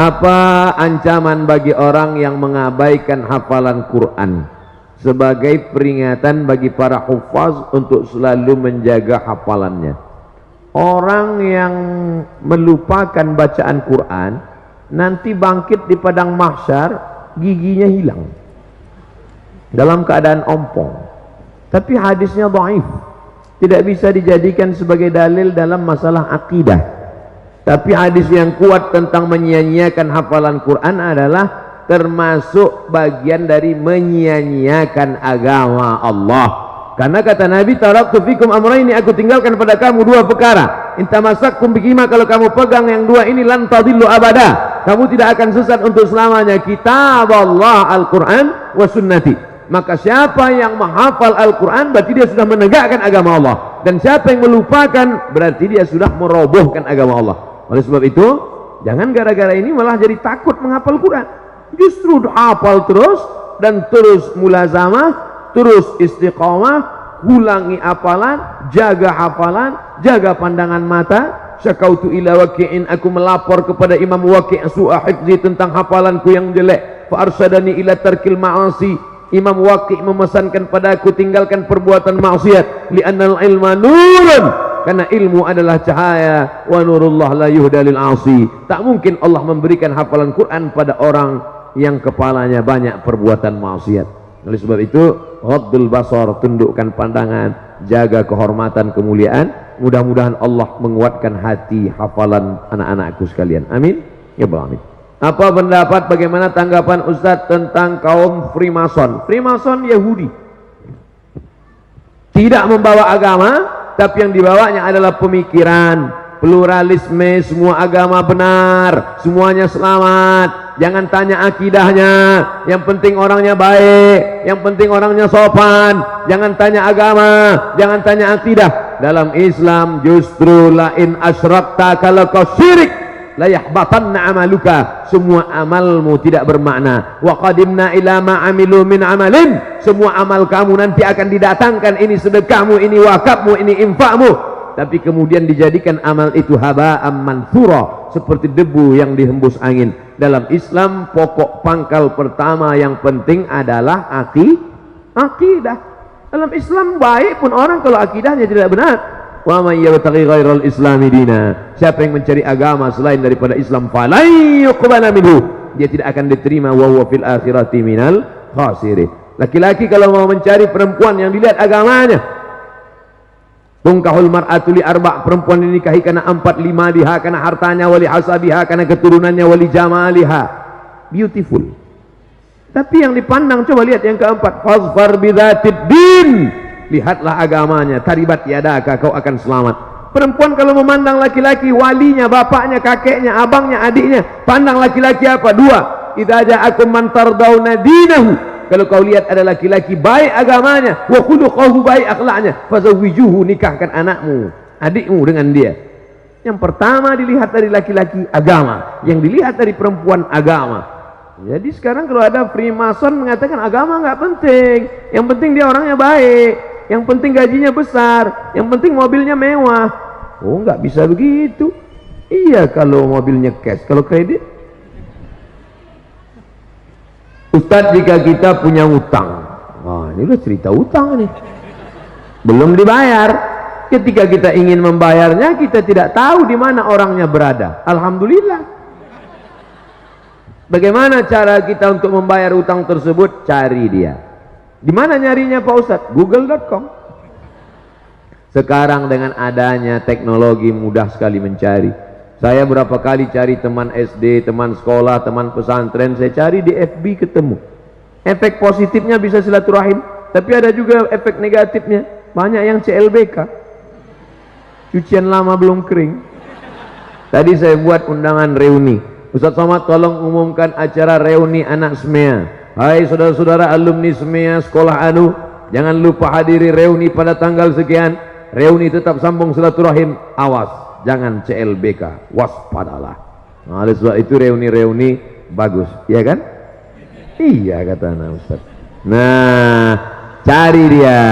Apa ancaman bagi orang yang mengabaikan hafalan Quran sebagai peringatan bagi para hufaz untuk selalu menjaga hafalannya? Orang yang melupakan bacaan Quran nanti bangkit di padang mahsyar giginya hilang dalam keadaan ompong. Tapi hadisnya dhaif, tidak bisa dijadikan sebagai dalil dalam masalah akidah. Tapi hadis yang kuat tentang menyia-nyiakan hafalan Quran adalah termasuk bagian dari menyia-nyiakan agama Allah. Karena kata Nabi, taraktu fikum amraini, aku tinggalkan pada kamu dua perkara. Intamasakkum bihima, kalau kamu pegang yang dua ini lan tadillu abada, kamu tidak akan sesat untuk selamanya. Kitab Allah Al-Quran wa sunnati. Maka siapa yang menghafal Al-Quran berarti dia sudah menegakkan agama Allah, dan siapa yang melupakan berarti dia sudah merobohkan agama Allah. Oleh sebab itu, jangan gara-gara ini malah jadi takut menghafal Quran. Justru hafal terus dan terus mulazamah, terus istiqamah, ulangi hafalan, jaga pandangan mata. Syakautu ila waqi'in, aku melapor kepada Imam Waqi' su'a hifzi, tentang hafalanku yang jelek. Fa arsadani ila tarkil ma'asi, Imam Waqi' memesankan padaku tinggalkan perbuatan maksiat. Li'annal ilma nurun, karena ilmu adalah cahaya. Wa nurullah la yuhda lil 'asi, tak mungkin Allah memberikan hafalan Quran pada orang yang kepalanya banyak perbuatan maksiat. Oleh sebab itu, ghaddul basar, tundukkan pandangan, jaga kehormatan kemuliaan. Mudah-mudahan Allah menguatkan hati hafalan anak-anakku sekalian. Amin ya rabbal alamin. Apa pendapat, bagaimana tanggapan Ustadz tentang kaum Freemason? Freemason Yahudi, tidak membawa agama, tapi yang dibawanya adalah pemikiran pluralisme, semua agama benar, semuanya selamat, jangan tanya akidahnya, yang penting orangnya baik, yang penting orangnya sopan, jangan tanya agama, jangan tanya akidah. Dalam Islam justru lain asyrakta, kalau kau syirik la yahbatanna amaluka, semua amalmu tidak bermakna. Wa qadimna ila ma amilu min amalin, semua amal kamu nanti akan didatangkan, ini sedekahmu, ini wakafmu, ini infakmu, tapi kemudian dijadikan amal itu haba'am manthura, seperti debu yang dihembus angin. Dalam Islam pokok pangkal pertama yang penting adalah akidah. Dalam Islam baik pun orang kalau akidahnya tidak benar. Wa may yabtaghi ghairal islami dina, siapa yang mencari agama selain daripada Islam, falan yuqbala minhu, dia tidak akan diterima, wa huwa fil akhirati minal khasirin. Laki-laki kalau mau mencari perempuan yang dilihat agamanya, tungkahul mar'atu li arba', perempuan dinikahi karena 4, 5 liha, karena hartanya, wali hasabiha, karena keturunannya, wali jamaliha, beautiful. Tapi yang dipandang, coba lihat yang keempat, fazfar bidzatid din, lihatlah agamanya, taribat yadaka, kau akan selamat. Perempuan kalau memandang laki-laki, walinya, bapaknya, kakeknya, abangnya, adiknya, pandang laki-laki apa? Dua, idza ja'akum man tardawna dinahu, kalau kau lihat ada laki-laki baik agamanya, wa khuluquhu, baik akhlaknya, fazawwijuhu, nikahkan anakmu, adikmu dengan dia. Yang pertama dilihat dari laki-laki agama, yang dilihat dari perempuan agama. Jadi sekarang kalau ada Freemason mengatakan agama nggak penting, yang penting dia orangnya baik, yang penting gajinya besar, yang penting mobilnya mewah. Oh, nggak bisa begitu. Iya kalau mobilnya cash, kalau kredit. Ustadz, jika kita punya utang, ini udah cerita utang nih, belum dibayar. Ketika kita ingin membayarnya, kita tidak tahu di mana orangnya berada. Alhamdulillah. Bagaimana cara kita untuk membayar utang tersebut? Cari dia. Di mana nyarinya Pak Ustadz? Google.com. Sekarang dengan adanya teknologi mudah sekali mencari. Saya berapa kali cari teman SD, teman sekolah, teman pesantren, saya cari di FB ketemu. Efek positifnya bisa silaturahim, tapi ada juga efek negatifnya. Banyak yang CLBK, cucian lama belum kering. Tadi saya buat undangan reuni. Ustaz Somad tolong umumkan acara reuni anak SMEA. Hai saudara-saudara alumni SMEA sekolah anu, jangan lupa hadiri reuni pada tanggal sekian. Reuni tetap sambung silaturahim, awas jangan CLBK, waspadalah. Nah, oleh sebab itu reuni-reuni bagus, ya kan? Iya kata anak Ustaz. Nah, cari dia.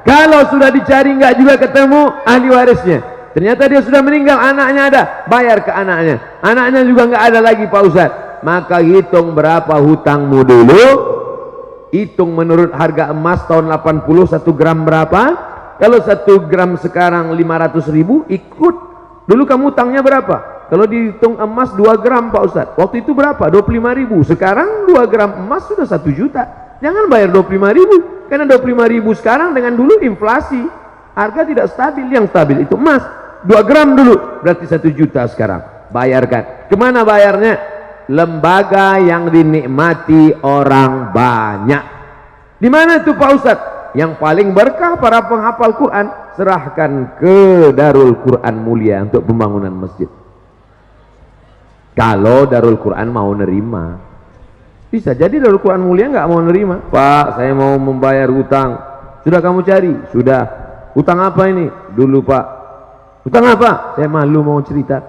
Kalau sudah dicari nggak juga ketemu ahli warisnya, ternyata dia sudah meninggal, anaknya ada, bayar ke anaknya. anaknya juga nggak ada lagi Pak Ustadz. Maka hitung berapa hutangmu dulu, hitung menurut harga emas tahun 80 1 gram berapa. Kalau 1 gram sekarang 500.000, ikut dulu kamu hutangnya berapa. Kalau dihitung emas 2 gram Pak Ustadz, waktu itu berapa? 25.000. Sekarang 2 gram emas sudah 1 juta. Jangan bayar 25.000, karena 25.000 sekarang dengan dulu inflasi, harga tidak stabil. Yang stabil itu emas. 2 gram dulu berarti 1 juta sekarang. Bayarkan. Kemana bayarnya? Lembaga yang dinikmati orang banyak. Di mana itu Pak Ustadz? Yang paling berkah para penghafal Quran, serahkan ke Darul Quran Mulia untuk pembangunan masjid. Kalau Darul Quran mau nerima, bisa jadi Darul Quran Mulia nggak mau nerima. Pak, saya mau membayar hutang. Sudah kamu cari? Sudah. Hutang apa ini? Dulu Pak. Hutang apa? Saya malu mau cerita.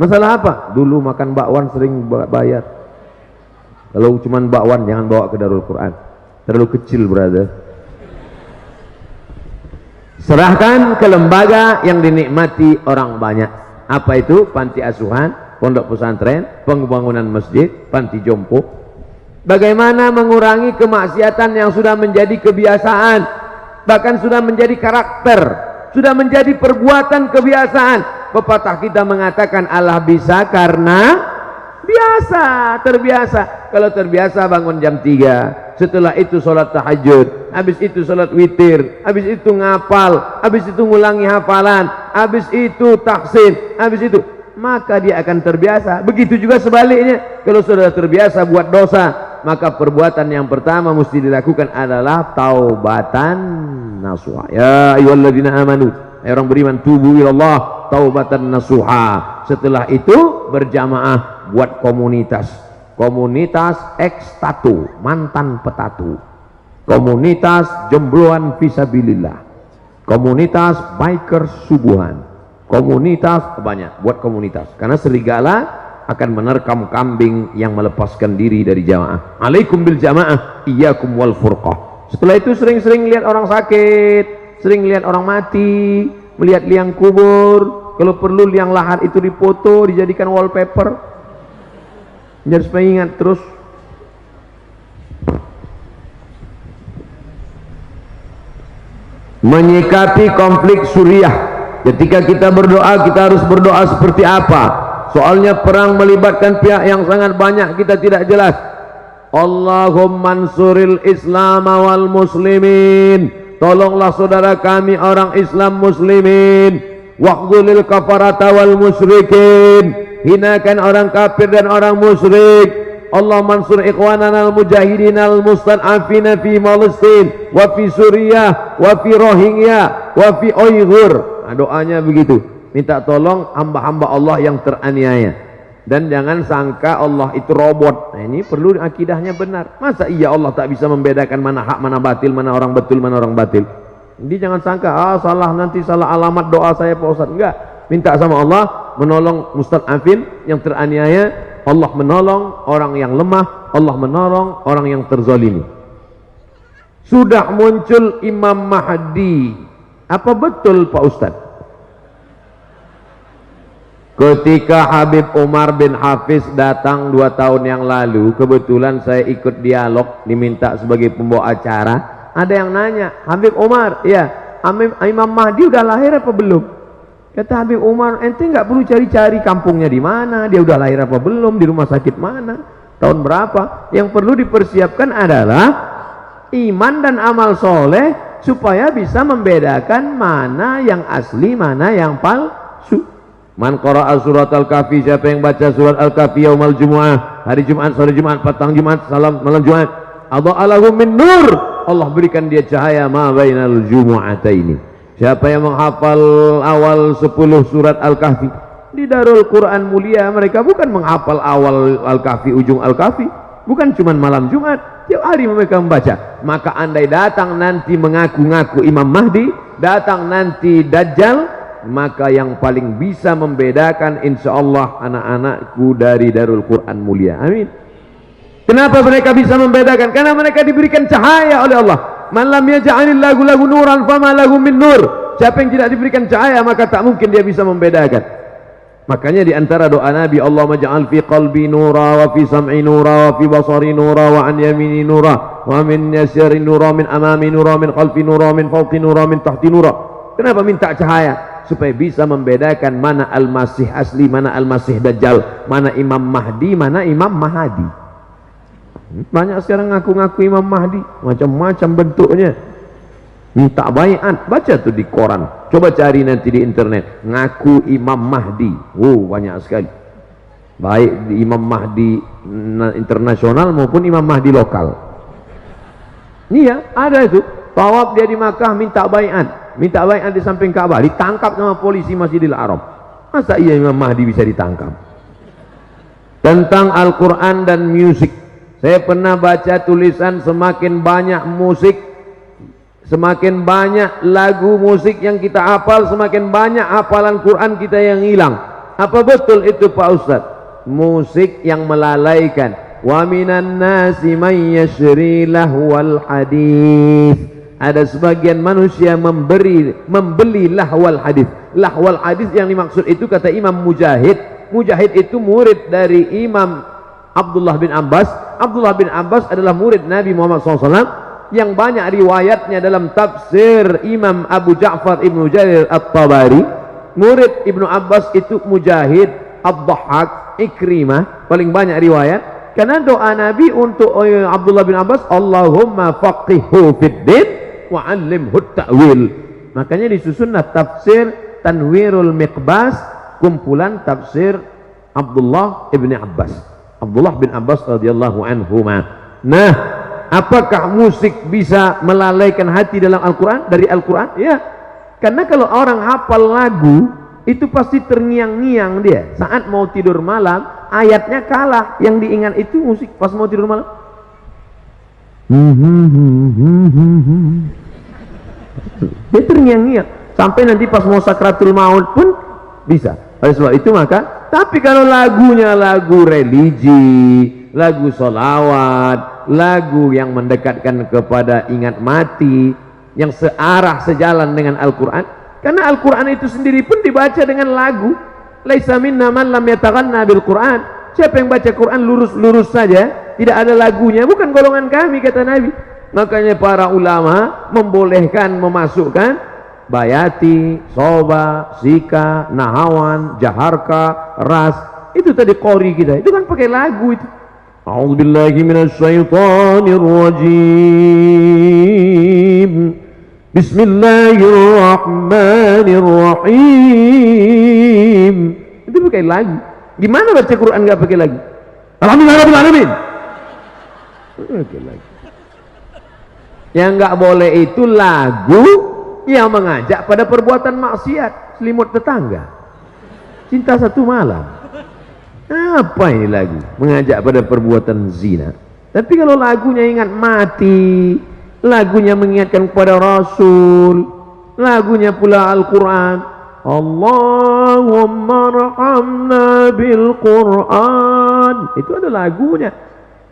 Masalah apa? Dulu makan bakwan sering bayar. Kalau cuman bakwan jangan bawa ke Darul Quran, terlalu kecil brother. Serahkan ke lembaga yang dinikmati orang banyak. Apa itu? Panti asuhan, pondok pesantren, pembangunan masjid, panti jompo. Bagaimana mengurangi kemaksiatan yang sudah menjadi kebiasaan, bahkan sudah menjadi karakter, sudah menjadi perbuatan kebiasaan. Pepatah kita mengatakan Allah bisa karena biasa, terbiasa. Kalau terbiasa bangun jam 3, setelah itu sholat tahajud, habis itu sholat witir, habis itu ngapal, habis itu ngulangi hafalan, habis itu taksin, habis itu, maka dia akan terbiasa. Begitu juga sebaliknya, kalau sudah terbiasa buat dosa, maka perbuatan yang pertama mesti dilakukan adalah taubatan nasuha. Ya ayyuhalladzina amanu, orang beriman, tubu ilallah taubatan nasuha. Setelah itu berjamaah buat komunitas, komunitas ex-tatu, mantan petatu, komunitas jombloan fisabilillah, komunitas biker subuhan, komunitas banyak, buat komunitas. Karena serigala akan menerkam kambing yang melepaskan diri dari jamaah. Alaikum bil jamaah, iyyakum wal furqah. Setelah itu sering-sering lihat orang sakit, sering lihat orang mati, melihat liang kubur. Kalau perlu liang lahat itu dipoto, dijadikan wallpaper, biar supaya ingat terus. Menyikapi konflik Suriah, ketika kita berdoa, kita harus berdoa seperti apa? Soalnya perang melibatkan pihak yang sangat banyak, kita tidak jelas. Allahumma ansuril Islam wal muslimin, tolonglah saudara kami orang Islam muslimin. Waqdulil kafarata wal musyrikin, hinakan orang kafir dan orang musyrik. Allah mansur ikhwanana al-mujahidin al-mustad'afina fi Palestin wa fi Suriah wa fi Rohingya wa fi Uyghur. Nah, doanya begitu, minta tolong hamba-hamba Allah yang teraniaya. Dan jangan sangka Allah itu robot. Nah, ini perlu akidahnya benar. Masa iya Allah tak bisa membedakan mana hak, mana batil, mana orang betul, mana orang batil? Jadi jangan sangka, salah, nanti salah alamat doa saya Pak Ustaz. Enggak, minta sama Allah menolong mustad'afin yang teraniaya, Allah menolong orang yang lemah, Allah menolong orang yang terzalimi. Sudah muncul Imam Mahdi, apa betul Pak Ustaz? Ketika Habib Umar bin Hafiz datang 2 tahun yang lalu, kebetulan saya ikut dialog, diminta sebagai pembawa acara. Ada yang nanya, Habib Umar, ya, Imam Mahdi udah lahir apa belum? Kata Habib Umar, ente nggak perlu cari-cari kampungnya di mana, dia udah lahir apa belum, di rumah sakit mana, tahun berapa. Yang perlu dipersiapkan adalah iman dan amal soleh supaya bisa membedakan mana yang asli, mana yang palsu. Man qara'a surat Al-Kahfi, siapa yang baca surat Al-Kahfi yaumal Jumu'ah, hari Jumat, sore Jumat, petang Jumat, malam Jumat, adha'alahu min nur, Allah berikan dia cahaya ma bainal jumu'ataini. Siapa yang menghafal awal 10 surat Al-Kahfi di Darul Quran Mulia, mereka bukan menghafal awal Al-Kahfi, ujung Al-Kahfi, bukan cuma malam Jumat, tiap hari mereka membaca. Maka andai datang nanti mengaku-ngaku Imam Mahdi, datang nanti Dajjal, maka yang paling bisa membedakan insyaallah anak-anakku dari Darul Quran Mulia. Amin. Kenapa mereka bisa membedakan? Karena mereka diberikan cahaya oleh Allah. Man lam yaj'alillahu lahu nuran fama lahu min nur. Siapa yang tidak diberikan cahaya maka tak mungkin dia bisa membedakan. Makanya di antara doa Nabi, Allahumma ja'al fi qalbi nura wa fi sam'i nura wa fi basari nura wa an yamini nura wa min yasari nura min amami nura min khalfi nura min fawqi nura min tahti nura. Kenapa minta cahaya? Supaya bisa membedakan mana al-masih asli, mana al-masih dajjal, mana Imam Mahdi, mana Imam Mahadi. Banyak sekarang ngaku-ngaku Imam Mahdi, macam-macam bentuknya. Minta baiat, baca tuh di koran, coba cari nanti di internet, ngaku Imam Mahdi. Banyak sekali, baik di Imam Mahdi internasional maupun Imam Mahdi lokal. Iya, ada itu. Tawaf dia di Makkah, minta baiat di samping Ka'bah, ditangkap sama polisi Masjidil Haram. Masa iya Imam Mahdi bisa ditangkap? Tentang Al-Quran dan musik, saya pernah baca tulisan, semakin banyak musik, semakin banyak lagu musik yang kita hafal, semakin banyak hafalan Quran kita yang hilang. Apa betul itu Pak Ustadz? Musik yang melalaikan. Wa minan nasi man yashri lahwal hadis. Ada sebagian manusia membeli lahwal hadis. Lahwal hadis yang dimaksud itu kata Imam Mujahid. Mujahid itu murid dari Imam Abdullah bin Abbas. Abdullah bin Abbas adalah murid Nabi Muhammad SAW, yang banyak riwayatnya dalam tafsir Imam Abu Ja'far Ibnu Jarir At-Tabari. Murid Ibnu Abbas itu Mujahid, Ad-Dhahhak, Ikrimah, paling banyak riwayat. Karena doa Nabi untuk Abdullah bin Abbas, Allahumma faqihhu fid din wa 'allimhu ta'wil. Makanya disusunlah tafsir Tanwirul Miqbas, kumpulan tafsir Abdullah ibn Abbas, Abdullah bin Abbas radhiyallahu anhuma. Nah, apakah musik bisa melalaikan hati dalam Al-Quran? Dari Al-Quran? Ya. Karena kalau orang hafal lagu, itu pasti terngiang-ngiang dia. Saat mau tidur malam, ayatnya kalah. Yang diingat itu musik pas mau tidur malam. Dia terngiang-ngiang. Sampai nanti pas mau sakratul maut pun bisa. Oleh sebab itu maka, tapi kalau lagunya lagu religi, lagu solawat, lagu yang mendekatkan kepada ingat mati, yang searah sejalan dengan Al-Quran, karena Al-Quran itu sendiri pun dibaca dengan lagu. Laisa minna man lam yataghanna bil Quran. Siapa yang baca Quran lurus-lurus saja, tidak ada lagunya, bukan golongan kami, kata Nabi. Makanya para ulama membolehkan memasukkan bayati, soba, sika, nahawan, jaharka, ras. Itu tadi qori kita, itu kan pakai lagu itu. A'udzubillahi minasyaitonir rajim. Bismillahirrahmanirrahim. Itu pakai lagu. Gimana baca Quran nggak pakai lagu? Alhamdulillahirrahmanirrahim. Pakai lagu. Yang nggak boleh itu lagu yang mengajak pada perbuatan maksiat, selimut tetangga, cinta satu malam. Apa ini lagu? Mengajak pada perbuatan zina. Tapi kalau lagunya ingat mati, lagunya mengingatkan kepada Rasul, lagunya pula Al-Quran, Allahumma rahamna bil Quran, itu ada lagunya.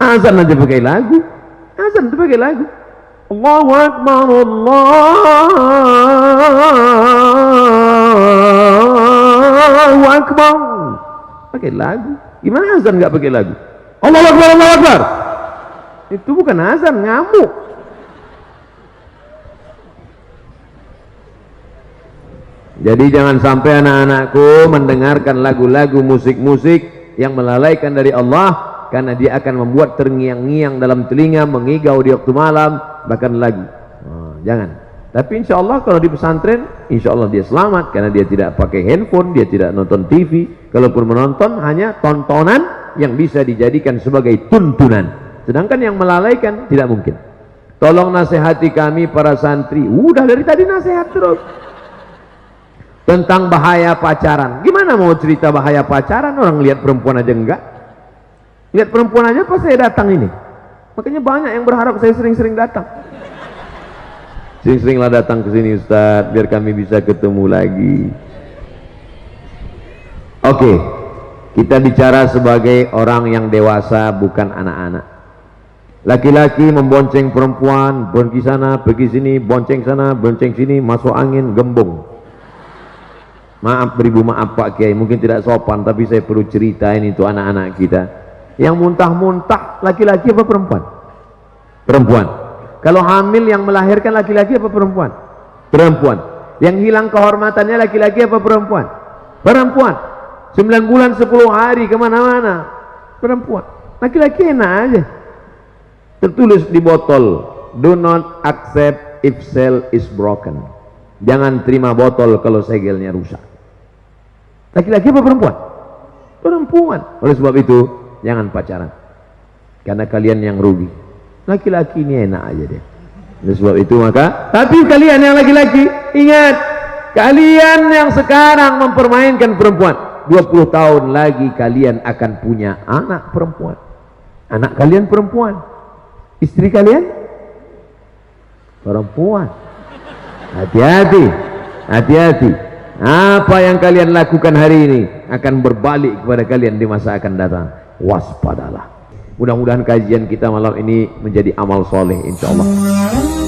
Azan aja pakai lagu, azan itu pakai lagu. Allahu Akbar, Allahu Akbar, pakai lagu. Gimana azan nggak pakai lagu? Allahu Akbar, Allahu Akbar. Itu bukan azan, ngamuk. Jadi jangan sampai anak-anakku mendengarkan lagu-lagu musik-musik yang melalaikan dari Allah, karena dia akan membuat terngiang-ngiang dalam telinga, mengigau di waktu malam, bahkan lagi. Jangan. Tapi insya Allah kalau di pesantren, insya Allah dia selamat, karena dia tidak pakai handphone, dia tidak nonton TV. Kalaupun menonton, hanya tontonan yang bisa dijadikan sebagai tuntunan. Sedangkan yang melalaikan tidak mungkin. Tolong nasihati kami para santri. Udah dari tadi nasihat terus. Tentang bahaya pacaran. Gimana mau cerita bahaya pacaran? Orang lihat perempuan aja enggak. Lihat perempuan aja pas saya datang ini. Makanya banyak yang berharap saya sering-sering datang. Sering-seringlah datang ke sini Ustaz, biar kami bisa ketemu lagi. Oke, kita bicara sebagai orang yang dewasa, bukan anak-anak. Laki-laki membonceng perempuan, pergi sana, pergi sini, bonceng sana, bonceng sini, masuk angin, gembung. Maaf, beribu maaf Pak Kiai, mungkin tidak sopan, tapi saya perlu ceritain itu anak-anak kita. Yang muntah-muntah laki-laki apa perempuan? Perempuan. Kalau hamil yang melahirkan laki-laki apa perempuan? Perempuan. Yang hilang kehormatannya laki-laki apa perempuan? Perempuan. 9 bulan 10 hari kemana-mana perempuan. Laki-laki enak aja. Tertulis di botol, do not accept if cell is broken. Jangan terima botol kalau segelnya rusak. Laki-laki apa perempuan? Perempuan. Oleh sebab itu jangan pacaran, karena kalian yang rugi. Laki-laki ini enak aja deh. Oleh sebab itu maka, tapi kalian yang laki-laki, ingat, kalian yang sekarang mempermainkan perempuan, 20 tahun lagi kalian akan punya anak perempuan. Anak kalian perempuan, istri kalian perempuan. Hati-hati, hati-hati. Apa yang kalian lakukan hari ini akan berbalik kepada kalian di masa akan datang. Waspadalah. Mudah-mudahan kajian kita malam ini menjadi amal soleh, insya Allah.